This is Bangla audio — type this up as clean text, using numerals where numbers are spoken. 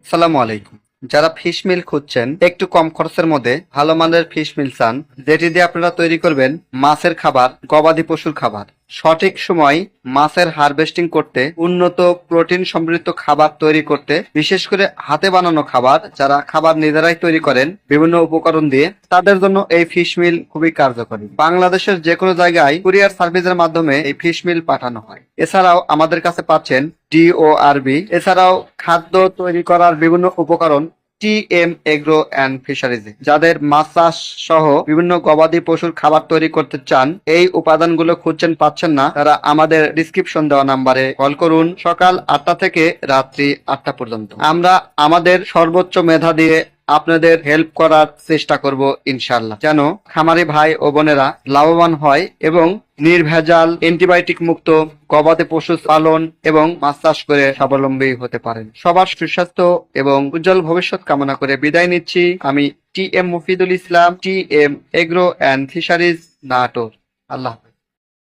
আসসালামু আলাইকুম। যারা ফিশ মিল খুঁজছেন একটু কম খরচের মধ্যে ভালো মানের ফিশ মিল চান, যেটি দিয়ে আপনারা তৈরি করবেন মাছের খাবার, গবাদি পশুর খাবার। সঠিক সময় মাছের হারভেস্টিং করতে, উন্নত প্রোটিন সমৃদ্ধ খাবার তৈরি করতে, বিশেষ করে হাতে বানানো খাবার, যারা খাবার নিজেরাই তৈরি করেন বিভিন্ন উপকরণ দিয়ে, তাদের জন্য এই ফিশ মিল খুবই কার্যকরী। বাংলাদেশের যে কোনো জায়গায় কুরিয়ার সার্ভিসের মাধ্যমে এই ফিশ মিল পাঠানো হয়। এছাড়াও আমাদের কাছে পাচ্ছেন DORB, এছাড়াও খাদ্য তৈরি করার বিভিন্ন উপকরণ TM এগ্রো অ্যান্ড ফিশারিজ, যাদের মাছ চাষ সহ বিভিন্ন গবাদি পশুর খাবার তৈরি করতে চান, এই উপাদানগুলো খুঁজছেন পাচ্ছেন না, তারা আমাদের ডিসক্রিপশন দেওয়া নাম্বারে কল করুন। সকাল 8টা থেকে রাত্রি 8টা পর্যন্ত আমরা আমাদের সর্বোচ্চ মেধা দিয়ে আপনাদের হেল্প করার চেষ্টা করব ইনশাল্লাহ, যেন খামারি ভাই ও বোনেরা লাভবান হয় এবং নির্ভেজাল অ্যান্টিবায়োটিক মুক্ত গবাদি পশু পালন এবং মাছ চাষ করে স্বাবলম্বী হতে পারেন। সবার সুস্বাস্থ্য এবং উজ্জ্বল ভবিষ্যৎ কামনা করে বিদায় নিচ্ছি। আমি TM Mofidul Islam, TM agro and fisheries, Natore. আল্লাহ হাফেজ।